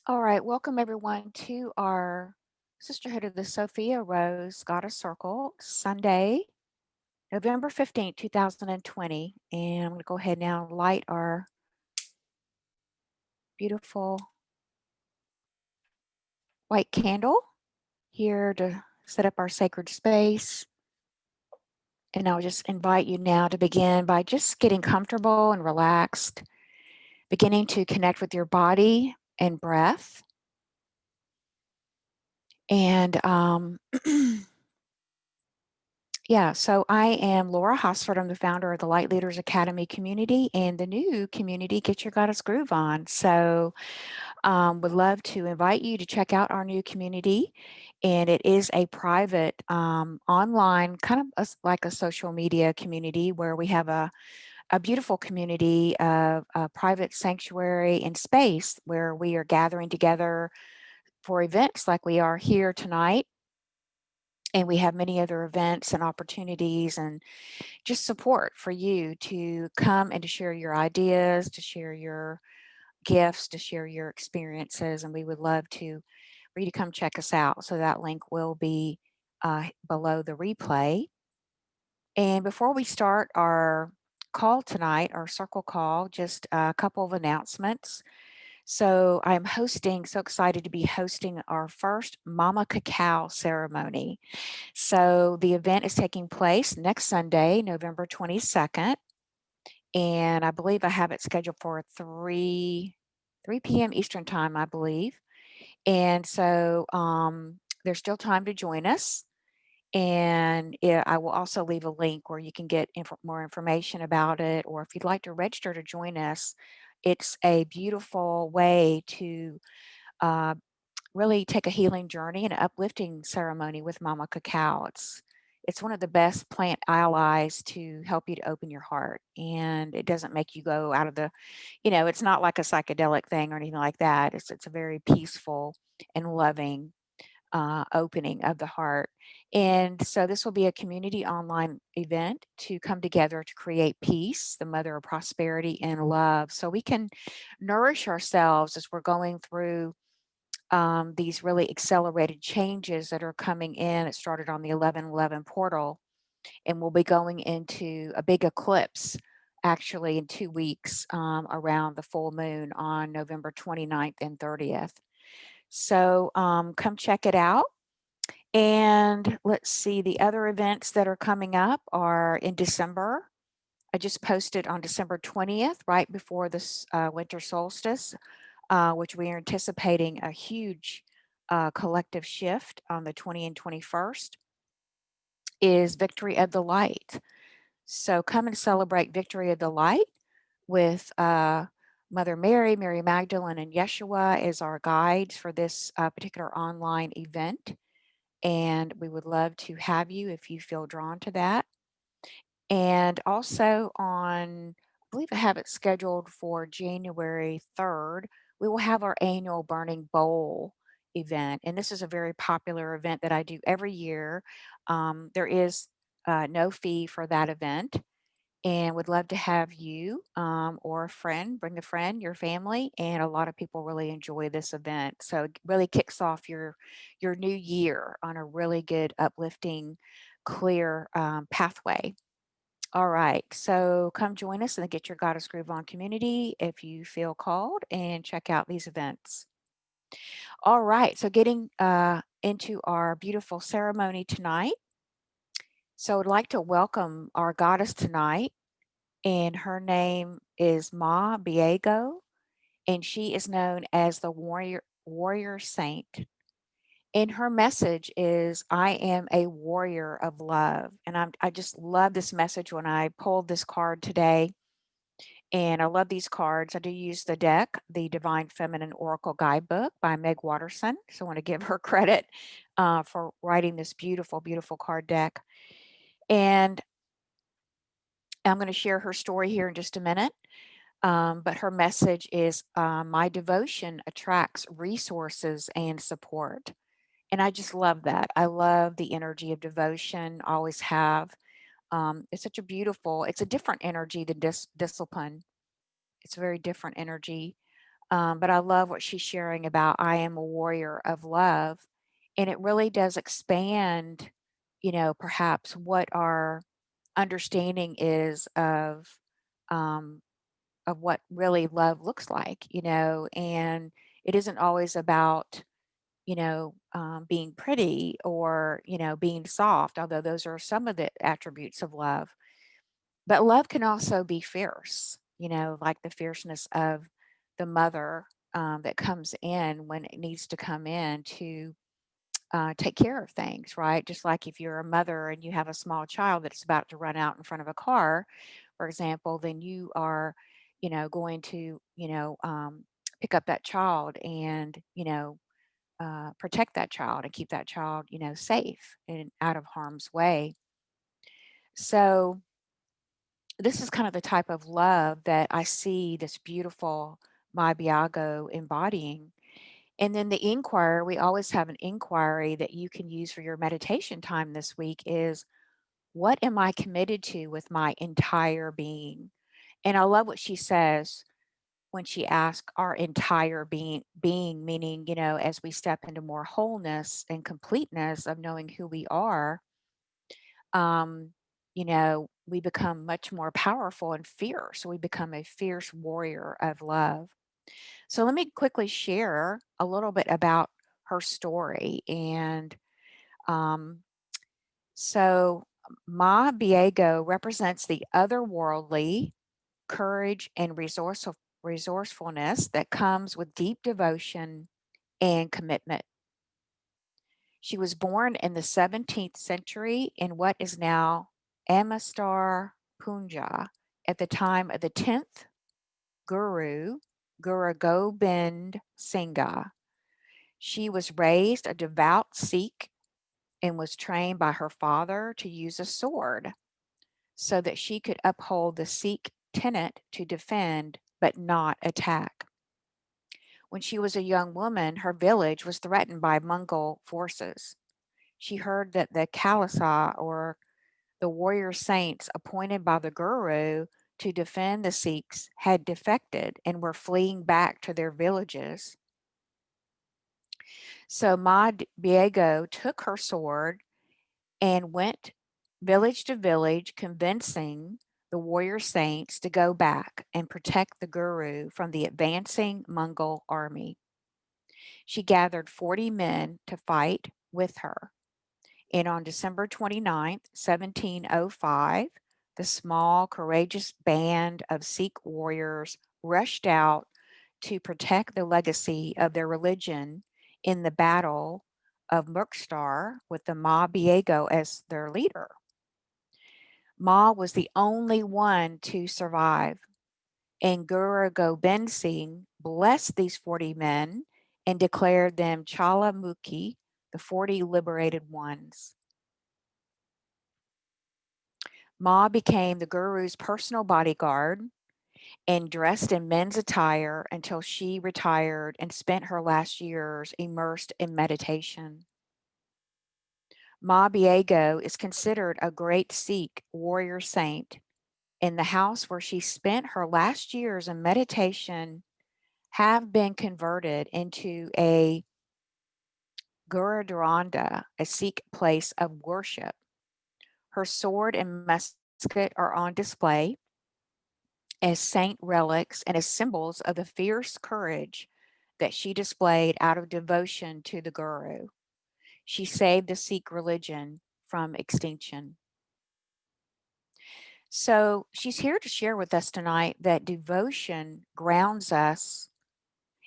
All right, welcome everyone to our Sisterhood of the Sophia Rose Goddess Circle, Sunday, November 15th, 2020. And I'm going to go ahead now and light our beautiful white candle here to set up our sacred space. And I'll just invite you now to begin by just getting comfortable and relaxed, beginning to connect with your body and breath. And Yeah, so I am Laura Hosford. I'm the founder of the Light Leaders Academy community and the new community, Get Your Goddess Groove On. So, would love to invite you to check out our new community. And it is a private, online, kind of like a social media community where we have a beautiful community of a private sanctuary and space where we are gathering together for events like we are here tonight. And we have many other events and opportunities and just support for you to come and to share your ideas, to share your gifts, to share your experiences. And we would love for you to come check us out. So that link will be below the replay. And before we start our call tonight, our circle call, just a couple of announcements. So I'm so excited to be hosting our first Mama Cacao ceremony. So the event is taking place next Sunday, November 22nd. And I believe I have it scheduled for 3 p.m. Eastern time, I believe. And so there's still time to join us. And I will also leave a link where you can get more information about it, or if you'd like to register to join us. It's a beautiful way to uh, really take a healing journey and an uplifting ceremony with Mama Cacao. It's one of the best plant allies to help you to open your heart, and it doesn't make you go out of it's not like a psychedelic thing or anything like that. It's a very peaceful and loving opening of the heart. And so this will be a community online event to come together to create peace, the mother of prosperity and love, so we can nourish ourselves as we're going through these really accelerated changes that are coming in. It started on the 11/11 portal, and we'll be going into a big eclipse actually in 2 weeks around the full moon on November 29th and 30th. So come check it out. And let's see, the other events that are coming up are in December. I just posted on December 20th, right before this winter solstice, which we are anticipating a huge collective shift on the 20th and 21st, is Victory of the Light. So come and celebrate Victory of the Light with Mother Mary, Mary Magdalene, and Yeshua as our guides for this particular online event. And we would love to have you if you feel drawn to that. And also I believe I have it scheduled for January 3rd, we will have our annual Burning Bowl event. And this is a very popular event that I do every year. There is no fee for that event. And would love to have you or a friend, bring a friend, your family, and a lot of people really enjoy this event. So it really kicks off your new year on a really good, uplifting, clear pathway. All right. So come join us in the Get Your Goddess Groove On community if you feel called and check out these events. All right. So getting into our beautiful ceremony tonight. So I'd like to welcome our goddess tonight, and her name is Ma BHAGO, and she is known as the warrior saint. And her message is, I am a warrior of love. And I just love this message when I pulled this card today. And I love these cards. I do use the deck, the Divine Feminine Oracle Guidebook by Meg Watterson. So I want to give her credit for writing this beautiful, beautiful card deck. And I'm going to share her story here in just a minute. But her message is, my devotion attracts resources and support. And I just love that. I love the energy of devotion, always have. It's a different energy than discipline. It's a very different energy. But I love what she's sharing about I am a warrior of love. And it really does expand, perhaps what our understanding is um, of what really love looks like, and it isn't always about, being pretty or, being soft, although those are some of the attributes of love. But love can also be fierce, like the fierceness of the mother that comes in when it needs to come in to take care of things, right? Just like if you're a mother and you have a small child that's about to run out in front of a car, for example, then you are, going to, pick up that child and, protect that child and keep that child, safe and out of harm's way. So, this is kind of the type of love that I see this beautiful my BHAGO embodying. And then the inquiry, we always have an inquiry that you can use for your meditation time this week is what am I committed to with my entire being? And I love what she says when she asks our entire being, meaning, as we step into more wholeness and completeness of knowing who we are, um, we become much more powerful and fierce. We become a fierce warrior of love. So let me quickly share a little bit about her story. And um, so Ma Biego represents the otherworldly courage and resourcefulness that comes with deep devotion and commitment. She was born in the 17th century in what is now Amritsar, Punjab, at the time of the 10th Guru, Guru Gobind Singha. She was raised a devout Sikh and was trained by her father to use a sword so that she could uphold the Sikh tenet to defend but not attack. When she was a young woman, her village was threatened by Mongol forces. She heard that the Khalsa, or the warrior saints appointed by the Guru to defend the Sikhs, had defected and were fleeing back to their villages. So Ma Biego took her sword and went village to village, convincing the warrior saints to go back and protect the Guru from the advancing Mongol army. She gathered 40 men to fight with her. And on December 29th, 1705, the small, courageous band of Sikh warriors rushed out to protect the legacy of their religion in the Battle of Muktsar with the Ma Biego as their leader. Ma was the only one to survive, and Guru Gobind Singh blessed these 40 men and declared them Chala Mukhi, the 40 liberated ones. Ma became the Guru's personal bodyguard and dressed in men's attire until she retired and spent her last years immersed in meditation. Ma Biego is considered a great Sikh warrior saint, and the house where she spent her last years in meditation have been converted into a Gurudwara, a Sikh place of worship. Her sword and musket are on display as saint relics and as symbols of the fierce courage that she displayed out of devotion to the Guru. She saved the Sikh religion from extinction. So she's here to share with us tonight that devotion grounds us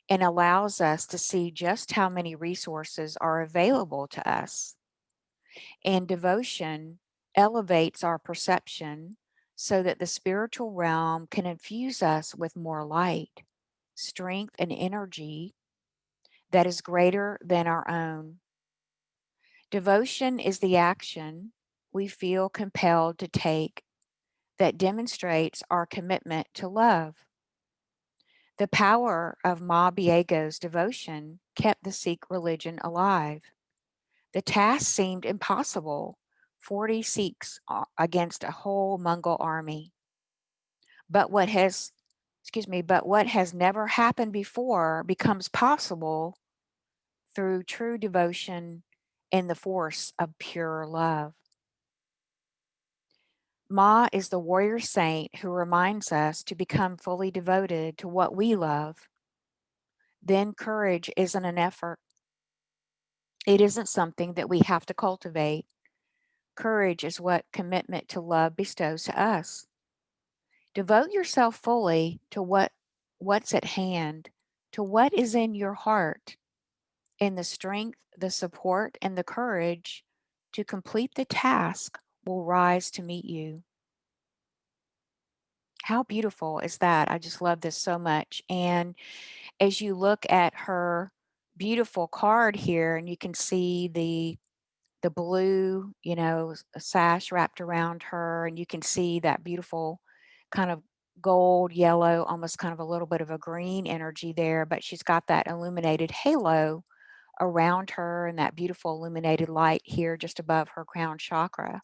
and allows us to see just how many resources are available to us. And devotion elevates our perception so that the spiritual realm can infuse us with more light, strength, and energy that is greater than our own. Devotion is the action we feel compelled to take that demonstrates our commitment to love. The power of Ma Biego's devotion kept the Sikh religion alive. The task seemed impossible 40 Sikhs against a whole Mongol army. But what has but what has never happened before becomes possible through true devotion and the force of pure love. Ma is the warrior saint who reminds us to become fully devoted to what we love. Then courage isn't an effort. It isn't something that we have to cultivate. Courage is what commitment to love bestows to us. Devote yourself fully to what's at hand, to what is in your heart, and the strength, the support, and the courage to complete the task will rise to meet you. How beautiful is that? I just love this so much. And as you look at her beautiful card here, and you can see the blue, sash wrapped around her, and you can see that beautiful kind of gold, yellow, almost kind of a little bit of a green energy there, but she's got that illuminated halo around her and that beautiful illuminated light here just above her crown chakra.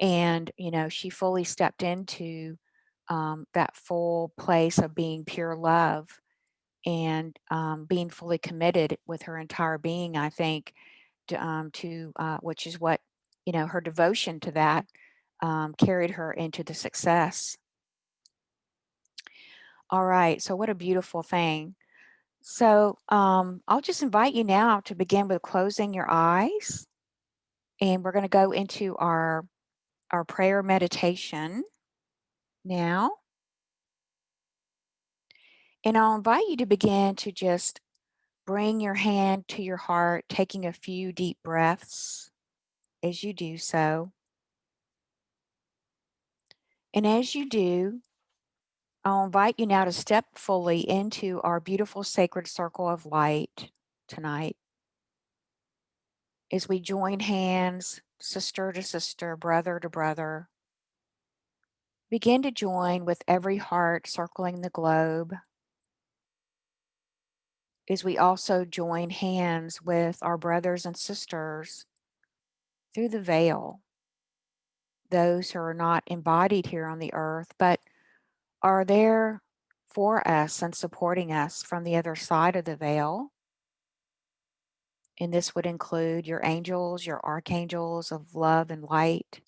And, she fully stepped into that full place of being pure love and being fully committed with her entire being, I think, to which is what, her devotion to that carried her into the success. All right. So, what a beautiful thing. So, I'll just invite you now to begin with closing your eyes. And we're going to go into our prayer meditation now. And I'll invite you to begin to just bring your hand to your heart, taking a few deep breaths as you do so. And as you do, I'll invite you now to step fully into our beautiful sacred circle of light tonight as we join hands, sister to sister, brother to brother. Begin to join with every heart circling the globe as we also join hands with our brothers and sisters through the veil, those who are not embodied here on the earth, but are there for us and supporting us from the other side of the veil. And this would include your angels, your archangels of love and light,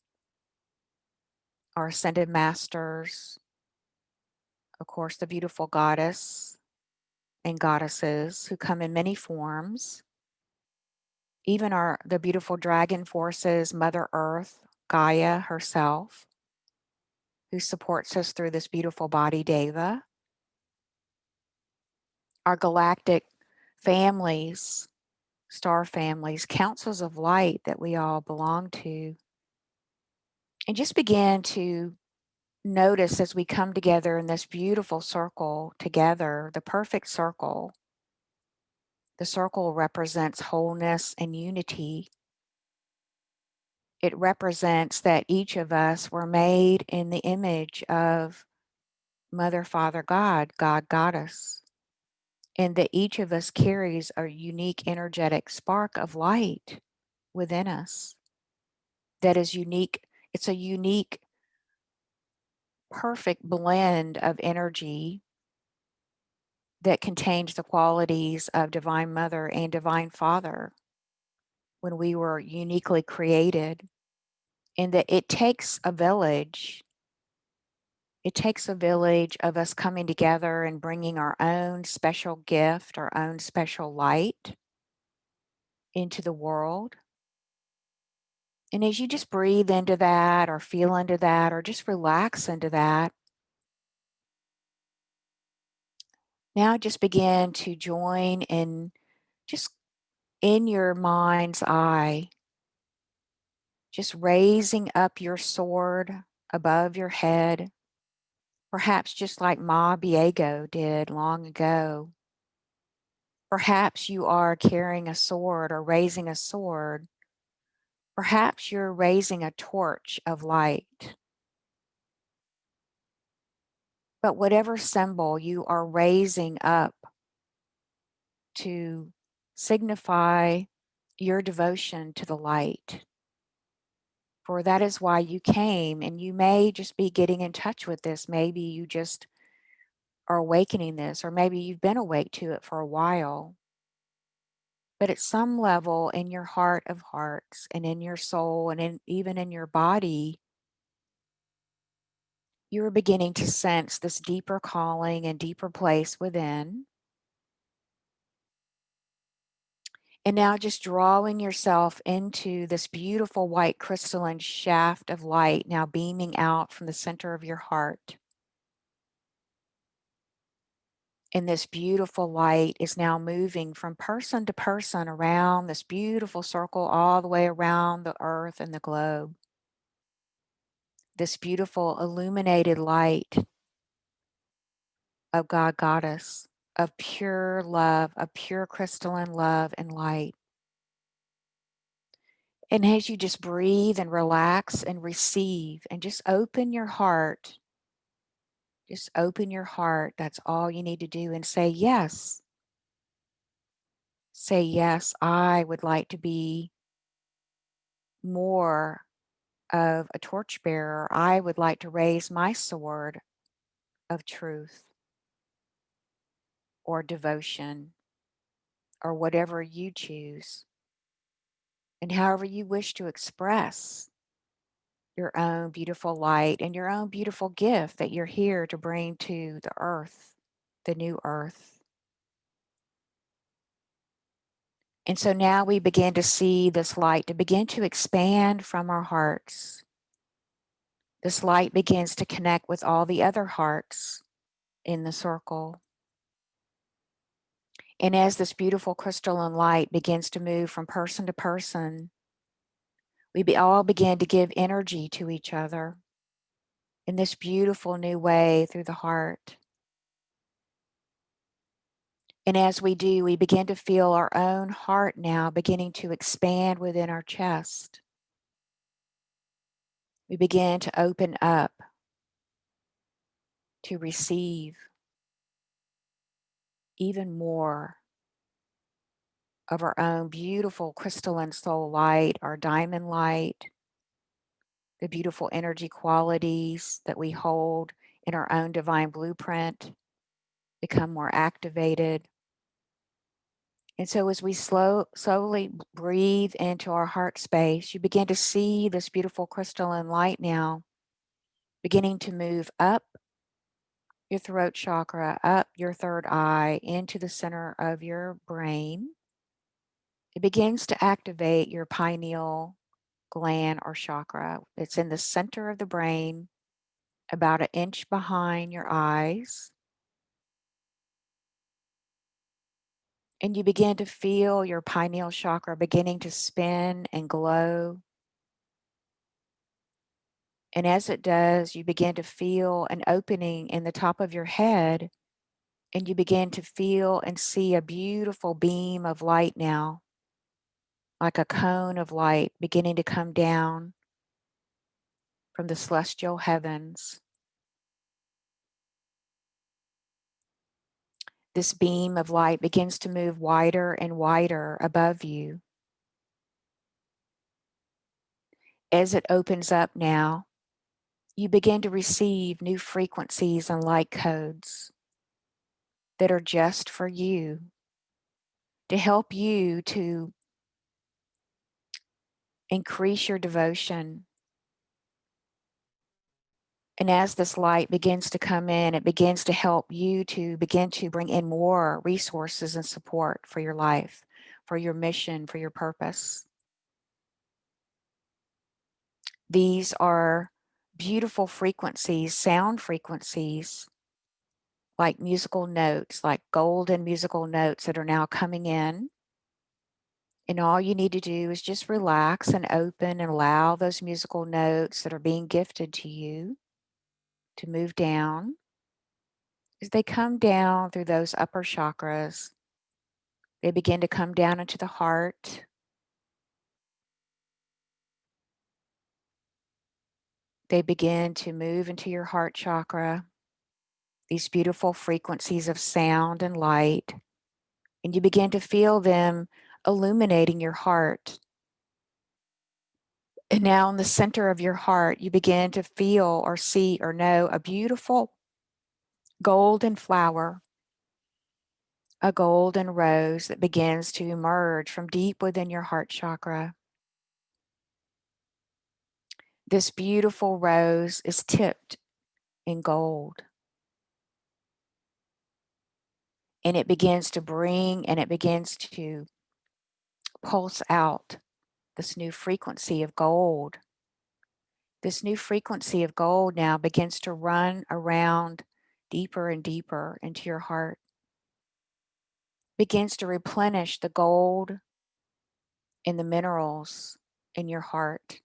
our ascended masters, of course, the beautiful goddess and goddesses who come in many forms, even the beautiful dragon forces, Mother Earth, Gaia herself, who supports us through this beautiful body, Deva, our galactic families, star families, councils of light that we all belong to. And just begin to notice as we come together in this beautiful circle together, the perfect circle. The circle represents wholeness and unity. It represents that each of us were made in the image of Mother, Father, God, God, Goddess, and that each of us carries a unique energetic spark of light within us that is unique. It's a unique, perfect blend of energy that contains the qualities of Divine Mother and Divine Father when we were uniquely created, and that it takes a village. It takes a village of us coming together and bringing our own special gift, our own special light into the world. And as you just breathe into that, or feel into that, or just relax into that, now just begin to join in, just in your mind's eye, just raising up your sword above your head, perhaps just like Ma BHAGO did long ago. Perhaps you are carrying a sword or raising a sword. Perhaps you're raising a torch of light. But whatever symbol you are raising up to signify your devotion to the light, for that is why you came, and you may just be getting in touch with this. Maybe you just are awakening this, or maybe you've been awake to it for a while. But at some level in your heart of hearts and in your soul and even in your body, you're beginning to sense this deeper calling and deeper place within. And now just drawing yourself into this beautiful white crystalline shaft of light now beaming out from the center of your heart. And this beautiful light is now moving from person to person around this beautiful circle all the way around the earth and the globe. This beautiful illuminated light of God Goddess, of pure love, of pure crystalline love and light. And as you just breathe and relax and receive and just open your heart, that's all you need to do, and say yes. Say yes, I would like to be more of a torchbearer. I would like to raise my sword of truth or devotion or whatever you choose. And however you wish to express your own beautiful light and your own beautiful gift that you're here to bring to the earth, the new earth. And so now we begin to see this light to begin to expand from our hearts. This light begins to connect with all the other hearts in the circle. And as this beautiful crystalline light begins to move from person to person, we all begin to give energy to each other in this beautiful new way through the heart. And as we do, we begin to feel our own heart now beginning to expand within our chest. We begin to open up to receive even more of our own beautiful crystalline soul light, our diamond light, the beautiful energy qualities that we hold in our own divine blueprint become more activated. And so as we slowly breathe into our heart space, you begin to see this beautiful crystalline light now beginning to move up your throat chakra, up your third eye, into the center of your brain. It begins to activate your pineal gland or chakra. It's in the center of the brain, about an inch behind your eyes. And you begin to feel your pineal chakra beginning to spin and glow. And as it does, you begin to feel an opening in the top of your head, and you begin to feel and see a beautiful beam of light now, like a cone of light beginning to come down from the celestial heavens. This beam of light begins to move wider and wider above you. As it opens up now, you begin to receive new frequencies and light codes that are just for you, to help you to increase your devotion. And as this light begins to come in, it begins to help you to begin to bring in more resources and support for your life, for your mission, for your purpose. These are beautiful frequencies, sound frequencies, like musical notes, like golden musical notes that are now coming in. And all you need to do is just relax and open and allow those musical notes that are being gifted to you to move down. As they come down through those upper chakras, they begin to come down into the heart. They begin to move into your heart chakra, these beautiful frequencies of sound and light. And you begin to feel them illuminating your heart. And now in the center of your heart, you begin to feel or see or know a beautiful golden flower, a golden rose that begins to emerge from deep within your heart chakra. This beautiful rose is tipped in gold. And it begins to bring and it begins to pulse out this new frequency of gold. This new frequency of gold now begins to run around deeper and deeper into your heart. Begins to replenish the gold and the minerals in your heart.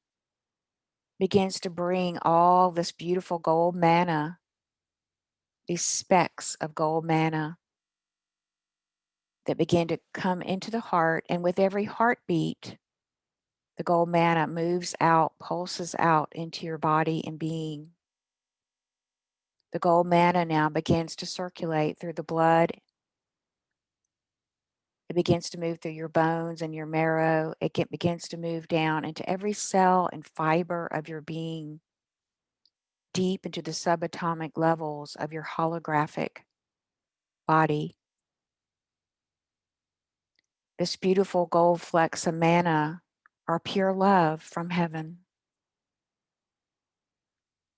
Begins to bring all this beautiful gold manna, these specks of gold manna that begin to come into the heart. And with every heartbeat, the gold manna moves out, pulses out into your body and being. The gold manna now begins to circulate through the blood. It begins to move through your bones and your marrow. It begins to move down into every cell and fiber of your being, deep into the subatomic levels of your holographic body. This beautiful gold flecks of manna are pure love from heaven.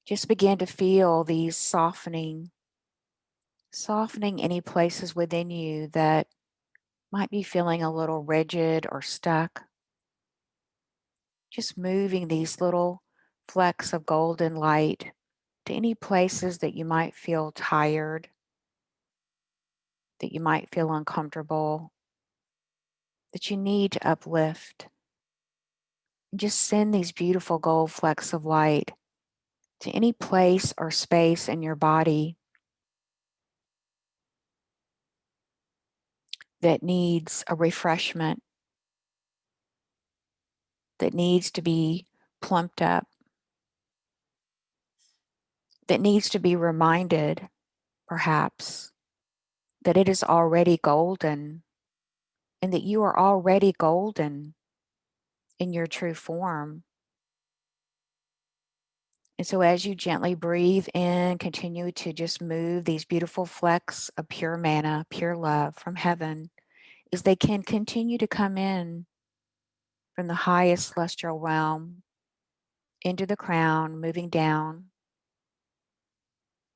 Just begin to feel these softening any places within you that might be feeling a little rigid or stuck. Just moving these little flecks of golden light to any places that you might feel tired, that you might feel uncomfortable, that you need to uplift. And just send these beautiful gold flecks of light to any place or space in your body that needs a refreshment, that needs to be plumped up, that needs to be reminded, perhaps, that it is already golden and that you are already golden in your true form. And so as you gently breathe in, continue to just move these beautiful flecks of pure manna, pure love from heaven, as they can continue to come in from the highest celestial realm into the crown, moving down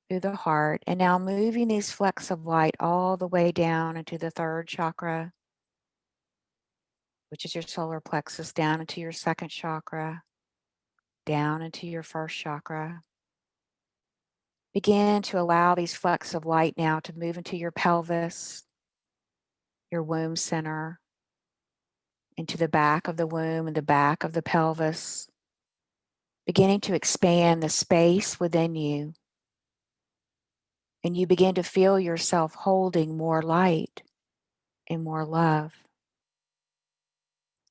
through the heart, and now moving these flecks of light all the way down into the third chakra, which is your solar plexus, down into your second chakra, down into your first chakra. Begin to allow these flecks of light now to move into your pelvis, your womb center, into the back of the womb and the back of the pelvis, beginning to expand the space within you. And you begin to feel yourself holding more light and more love.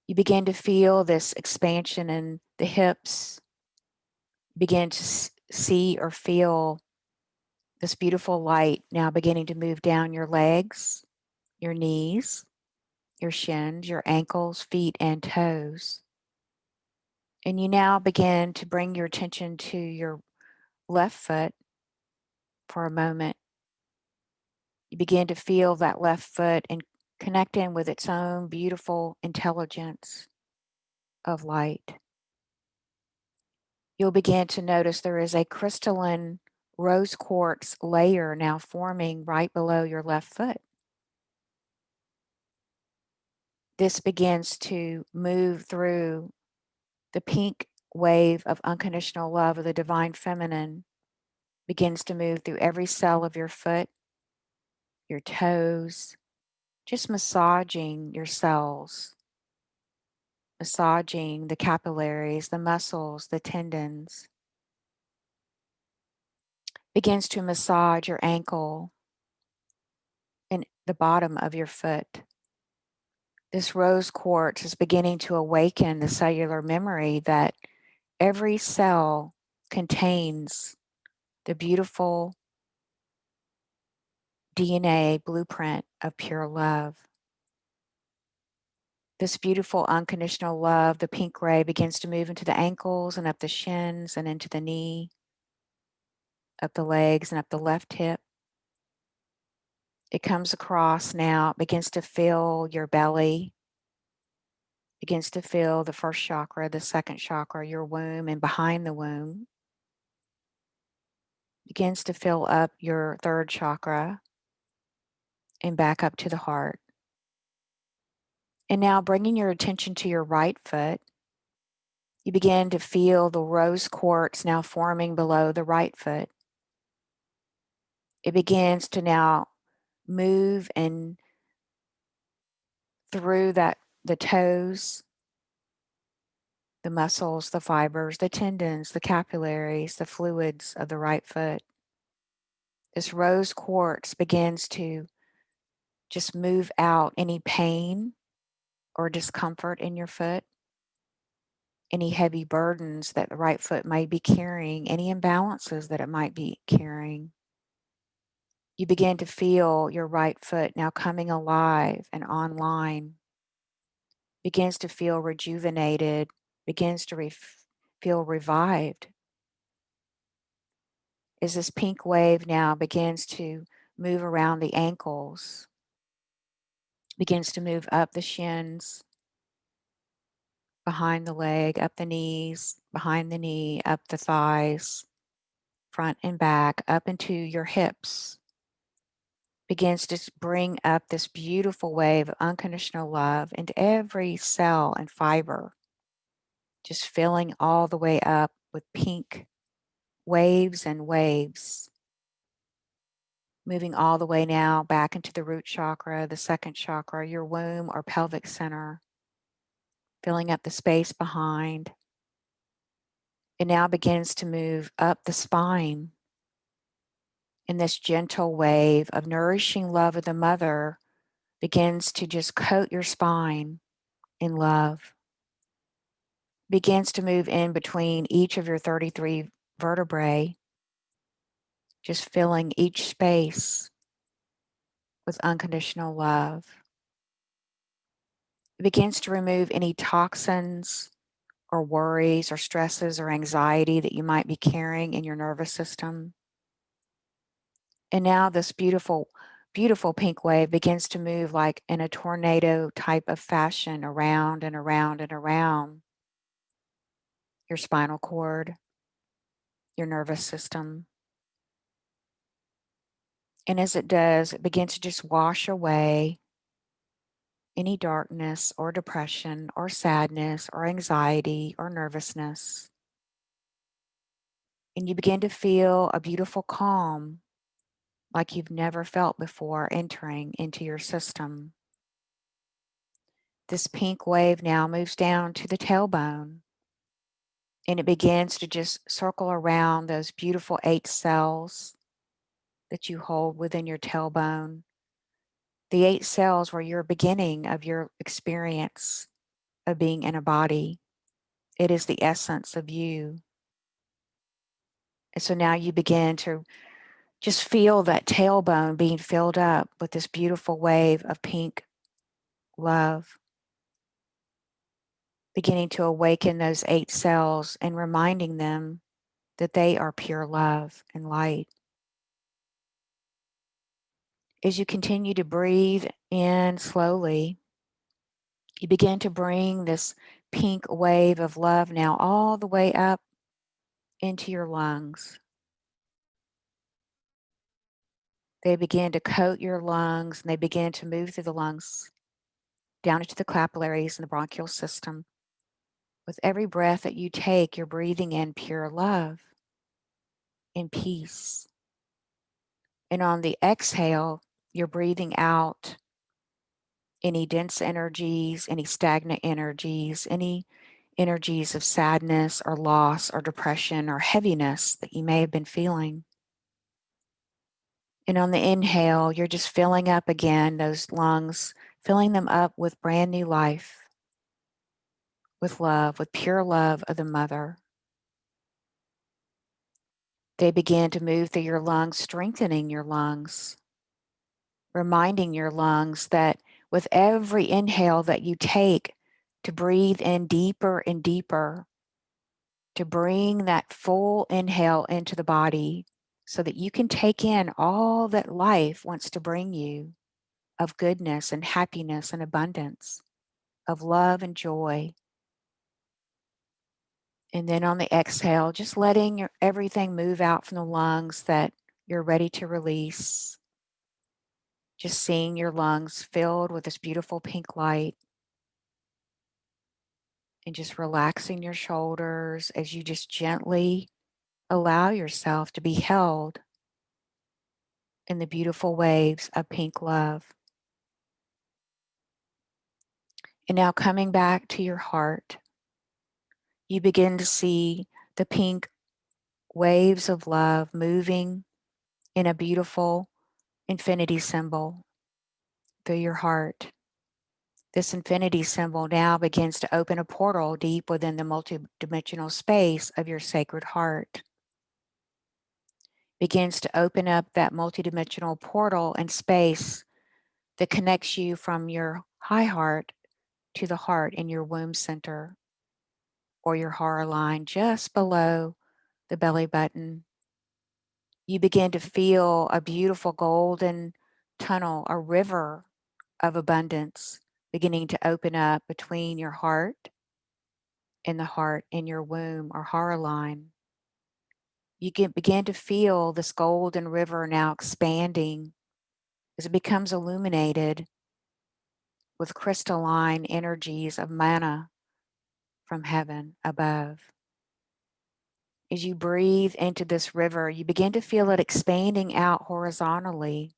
You begin to feel this expansion in the hips. Begin to see or feel this beautiful light now beginning to move down your legs, your knees, your shins, your ankles, feet, and toes. And you now begin to bring your attention to your left foot for a moment. You begin to feel that left foot and connect in with its own beautiful intelligence of light. You'll begin to notice there is a crystalline rose quartz layer now forming right below your left foot. This begins to move through the pink wave of unconditional love of the divine feminine, begins to move through every cell of your foot, your toes, just massaging your cells, massaging the capillaries, the muscles, the tendons. Begins to massage your ankle and the bottom of your foot. This rose quartz is beginning to awaken the cellular memory that every cell contains the beautiful DNA blueprint of pure love. This beautiful unconditional love, the pink ray, begins to move into the ankles and up the shins and into the knee, up the legs and up the left hip. It comes across now, begins to fill your belly, begins to fill the first chakra, the second chakra, your womb, and behind the womb. Begins to fill up your third chakra and back up to the heart. And now bringing your attention to your right foot, you begin to feel the rose quartz now forming below the right foot. It begins to now move and through the toes, the muscles, the fibers, the tendons, the capillaries, the fluids of the right foot. This rose quartz begins to just move out any pain or discomfort in your foot, any heavy burdens that the right foot might be carrying, any imbalances that it might be carrying. You begin to feel your right foot now coming alive and online, begins to feel rejuvenated, begins to feel revived. As this pink wave now begins to move around the ankles, begins to move up the shins, behind the leg, up the knees, behind the knee, up the thighs, front and back, up into your hips, begins to bring up this beautiful wave of unconditional love into every cell and fiber, just filling all the way up with pink waves and waves, moving all the way now back into the root chakra, the second chakra, your womb or pelvic center, filling up the space behind. It now begins to move up the spine in this gentle wave of nourishing love of the mother, begins to just coat your spine in love, begins to move in between each of your 33 vertebrae, just filling each space with unconditional love. It begins to remove any toxins or worries or stresses or anxiety that you might be carrying in your nervous system. And now this beautiful, beautiful pink wave begins to move like in a tornado type of fashion around and around and around your spinal cord, your nervous system. And as it does, it begins to just wash away any darkness or depression or sadness or anxiety or nervousness. And you begin to feel a beautiful calm like you've never felt before entering into your system. This pink wave now moves down to the tailbone, and it begins to just circle around those beautiful 8 cells that you hold within your tailbone. The 8 cells were your beginning of your experience of being in a body. It is the essence of you. And so now you begin to just feel that tailbone being filled up with this beautiful wave of pink love, beginning to awaken those 8 cells and reminding them that they are pure love and light. As you continue to breathe in slowly, you begin to bring this pink wave of love now all the way up into your lungs. They begin to coat your lungs, and they begin to move through the lungs down into the capillaries and the bronchial system. With every breath that you take, you're breathing in pure love and peace. And on the exhale, you're breathing out any dense energies, any stagnant energies, any energies of sadness or loss or depression or heaviness that you may have been feeling. And on the inhale, you're just filling up again those lungs, filling them up with brand new life, with love, with pure love of the mother. They begin to move through your lungs, strengthening your lungs, reminding your lungs that with every inhale that you take, to breathe in deeper and deeper, to bring that full inhale into the body so that you can take in all that life wants to bring you of goodness and happiness and abundance, of love and joy. And then on the exhale, just letting everything move out from the lungs that you're ready to release. Just seeing your lungs filled with this beautiful pink light, and just relaxing your shoulders as you just gently allow yourself to be held in the beautiful waves of pink love. And now coming back to your heart, you begin to see the pink waves of love moving in a beautiful infinity symbol through your heart. This infinity symbol now begins to open a portal deep within the multidimensional space of your sacred heart. Begins to open up that multidimensional portal and space that connects you from your high heart to the heart in your womb center, or your heart line just below the belly button. You begin to feel a beautiful golden tunnel, a river of abundance beginning to open up between your heart and the heart in your womb or heart line. You can begin to feel this golden river now expanding as it becomes illuminated with crystalline energies of manna from heaven above. As you breathe into this river, you begin to feel it expanding out horizontally.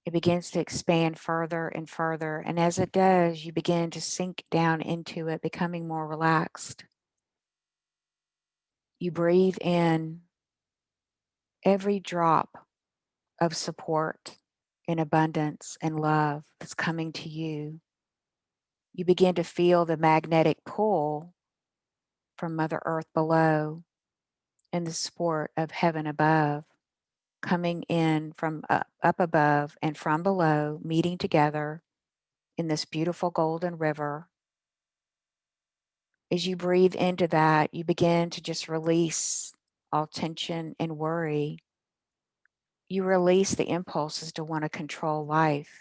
It begins to expand further and further. And as it does, you begin to sink down into it, becoming more relaxed. You breathe in every drop of support and abundance and love that's coming to you. You begin to feel the magnetic pull from Mother Earth below and the support of heaven above, coming in from up above and from below, meeting together in this beautiful golden river. As you breathe into that, you begin to just release all tension and worry. You release the impulses to want to control life.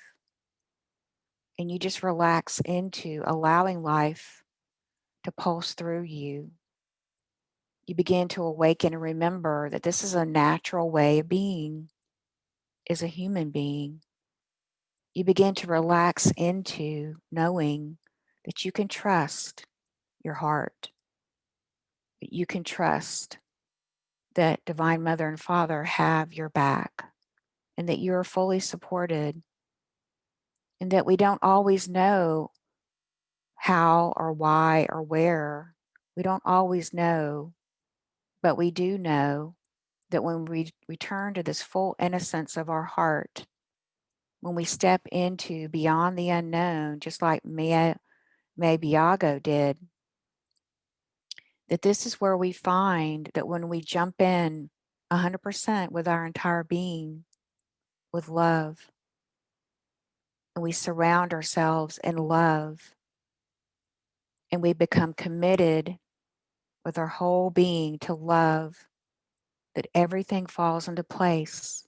And you just relax into allowing life to pulse through you. You begin to awaken and remember that this is a natural way of being as a human being. You begin to relax into knowing that you can trust your heart, that you can trust that Divine Mother and Father have your back, and that you're fully supported, and that we don't always know how or why or where. We don't always know, but we do know that when we return to this full innocence of our heart, when we step into beyond the unknown, just like MAI BHAGO did, that this is where we find that when we jump in 100% with our entire being, with love, and we surround ourselves in love, and we become committed with our whole being to love, that everything falls into place.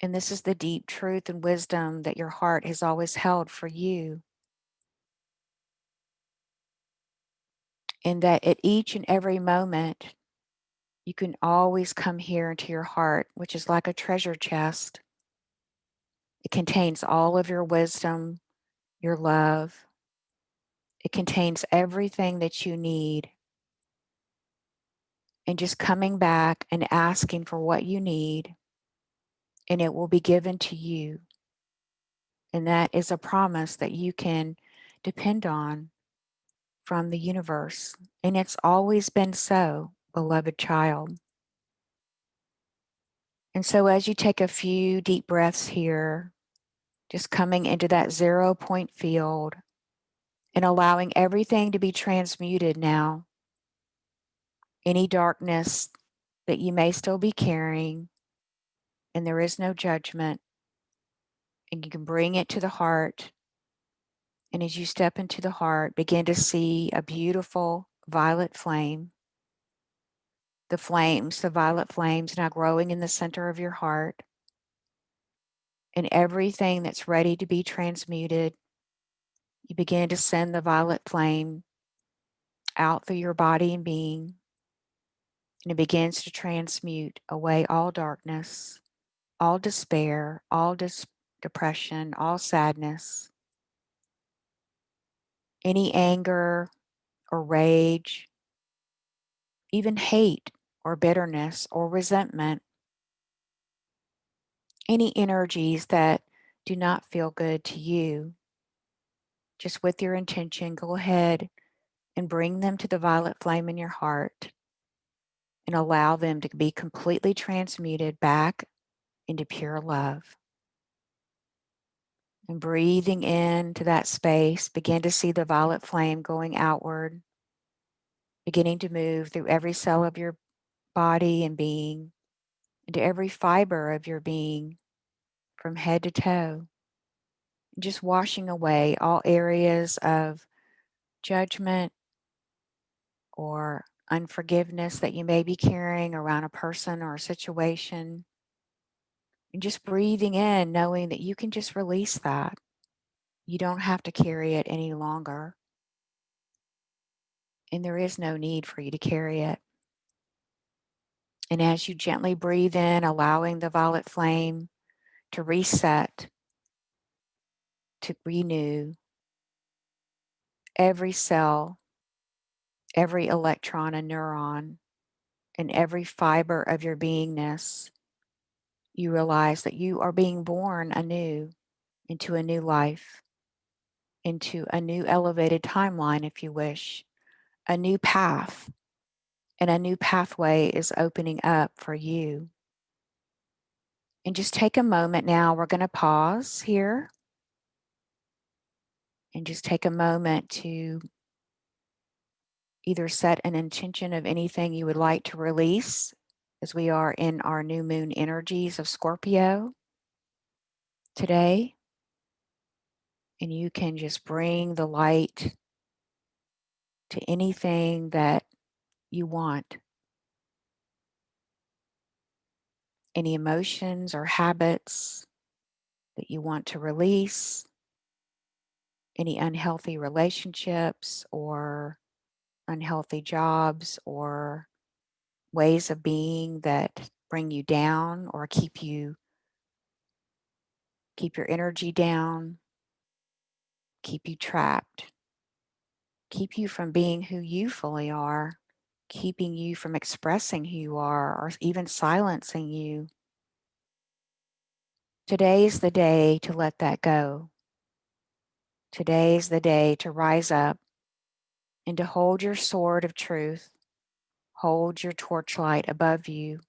And this is the deep truth and wisdom that your heart has always held for you. And that at each and every moment, you can always come here into your heart, which is like a treasure chest. It contains all of your wisdom, your love. It contains everything that you need. And just coming back and asking for what you need, and it will be given to you. And that is a promise that you can depend on from the universe. And it's always been so, beloved child. And so as you take a few deep breaths here, just coming into that 0 point field and allowing everything to be transmuted now. Any darkness that you may still be carrying, and there is no judgment, and you can bring it to the heart. And as you step into the heart, begin to see a beautiful violet flame the flames, the violet flames now growing in the center of your heart. And everything that's ready to be transmuted, you begin to send the violet flame out through your body and being. And it begins to transmute away all darkness, all despair, all depression, all sadness, any anger or rage, even hate or bitterness or resentment, any energies that do not feel good to you. Just with your intention, go ahead and bring them to the violet flame in your heart and allow them to be completely transmuted back into pure love. And breathing into that space, begin to see the violet flame going outward, beginning to move through every cell of your body and being, into every fiber of your being, from head to toe, and just washing away all areas of judgment or unforgiveness that you may be carrying around a person or a situation. And just breathing in, knowing that you can just release that. You don't have to carry it any longer. And there is no need for you to carry it. And as you gently breathe in, allowing the violet flame to reset, to renew every cell, every electron and neuron, and every fiber of your beingness, you realize that you are being born anew into a new life, into a new elevated timeline, if you wish, a new path, and a new pathway is opening up for you. And just take a moment now. We're going to pause here and just take a moment to either set an intention of anything you would like to release, as we are in our new moon energies of Scorpio today. And you can just bring the light to anything that you want, any emotions or habits that you want to release, any unhealthy relationships or unhealthy jobs or ways of being that bring you down or keep your energy down, keep you trapped, keep you from being who you fully are, keeping you from expressing who you are, or even silencing you. Today is the day to let that go. Today is the day to rise up and to hold your sword of truth, hold your torchlight above you,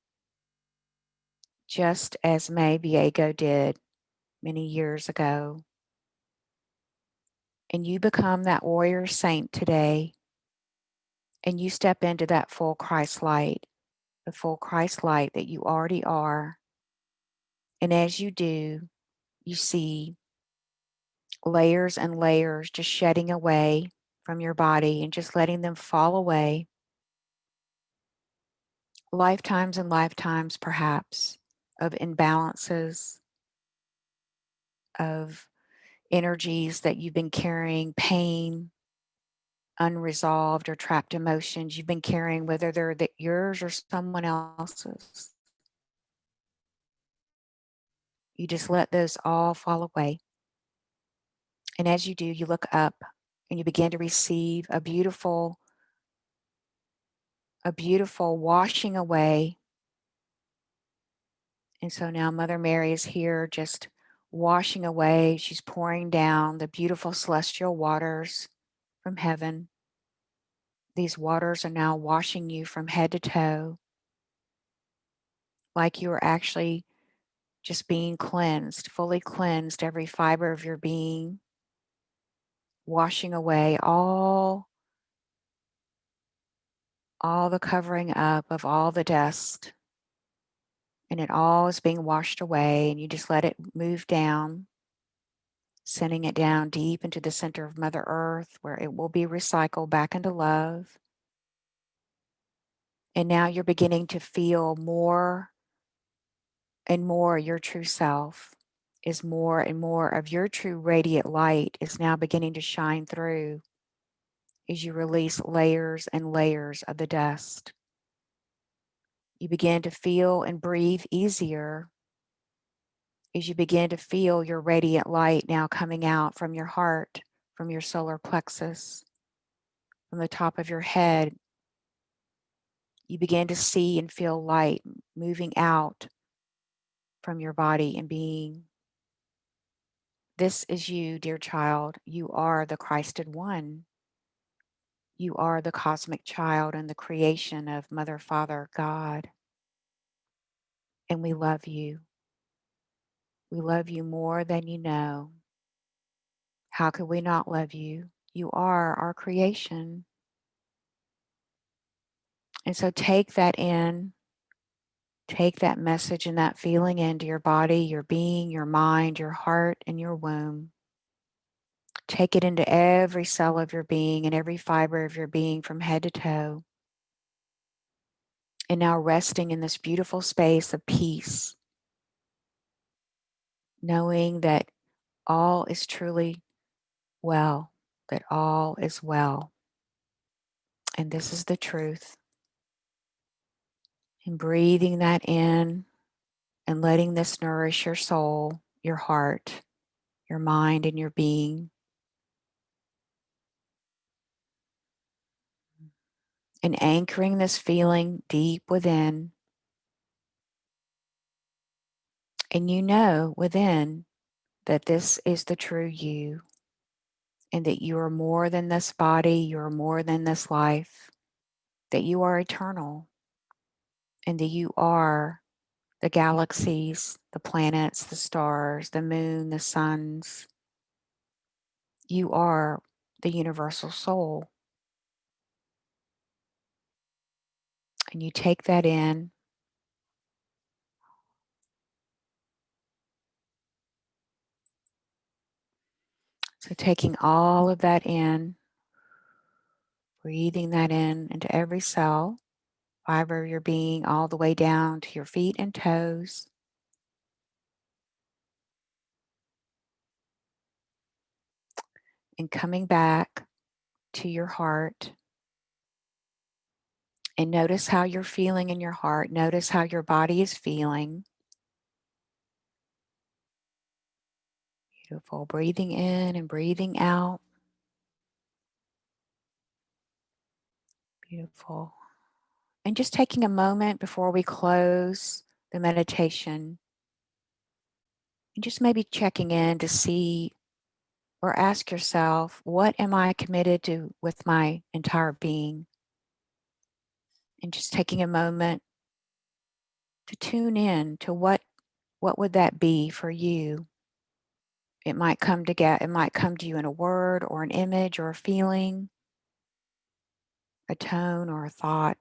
just as MAI BHAGO did many years ago. And you become that warrior saint today, and you step into that full Christ light, the full Christ light that you already are. And as you do, you see layers and layers just shedding away from your body and just letting them fall away. Lifetimes and lifetimes, perhaps, of imbalances, of energies that you've been carrying, pain, unresolved or trapped emotions you've been carrying, whether they're yours or someone else's. You just let those all fall away. And as you do, you look up and you begin to receive a beautiful washing away. And so now Mother Mary is here just washing away. She's pouring down the beautiful celestial waters from heaven. These waters are now washing you from head to toe, like you are actually just being cleansed, fully cleansed, every fiber of your being, washing away all the covering up of all the dust. And it all is being washed away, and you just let it move down, sending it down deep into the center of Mother Earth, where it will be recycled back into love. And now you're beginning to feel more and more your true self is more and more of your true radiant light is now beginning to shine through as you release layers and layers of the dust. You begin to feel and breathe easier as you begin to feel your radiant light now coming out from your heart, from your solar plexus, from the top of your head. You begin to see and feel light moving out from your body and being. This is you, dear child. You are the Christed One. You are the cosmic child and the creation of Mother, Father, God. And we love you. We love you more than you know. How could we not love you? You are our creation. And so take that in, take that message and that feeling into your body, your being, your mind, your heart, and your womb. Take it into every cell of your being and every fiber of your being from head to toe. And now resting in this beautiful space of peace, knowing that all is truly well, that all is well. And this is the truth. And breathing that in and letting this nourish your soul, your heart, your mind, and your being. And anchoring this feeling deep within. And you know within that this is the true you, and that you are more than this body, you are more than this life, that you are eternal, and that you are the galaxies, the planets, the stars, the moon, the suns. You are the universal soul. And you take that in. So taking all of that in, breathing that in into every cell, fiber of your being, all the way down to your feet and toes. And coming back to your heart. And notice how you're feeling in your heart. Notice how your body is feeling. Beautiful. Breathing in and breathing out. Beautiful. And just taking a moment before we close the meditation, and just maybe checking in to see or ask yourself, what am I committed to with my entire being? And just taking a moment to tune in to what would that be for you? It might come to you in a word or an image or a feeling, a tone or a thought.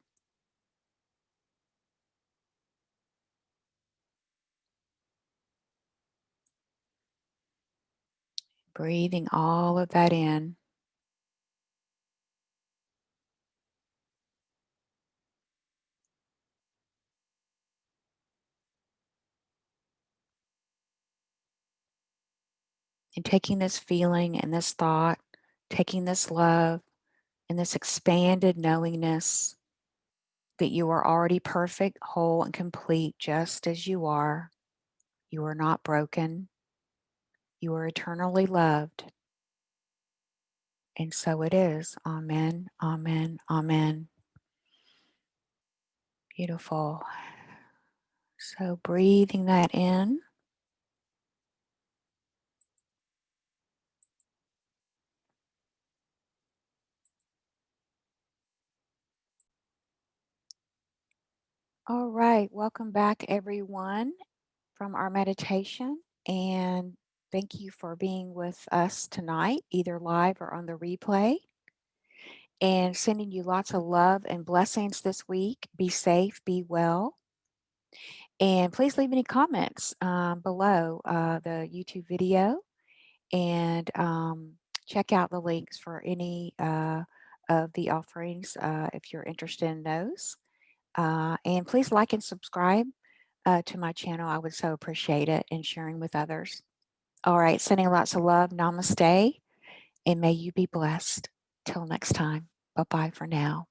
Breathing all of that in. And taking this feeling and this thought, taking this love and this expanded knowingness that you are already perfect, whole, and complete just as you are. You are not broken. You are eternally loved. And so it is. Amen, amen, amen. Beautiful. So breathing that in. All right. Welcome back, everyone, from our meditation. And thank you for being with us tonight, either live or on the replay. And sending you lots of love and blessings this week. Be safe, be well. And please leave any comments below the YouTube video, and check out the links for any of the offerings if you're interested in those. And please like and subscribe to my channel. I would so appreciate it, and sharing with others. All right, sending lots of love. Namaste, and may you be blessed. Till next time. Bye-bye for now.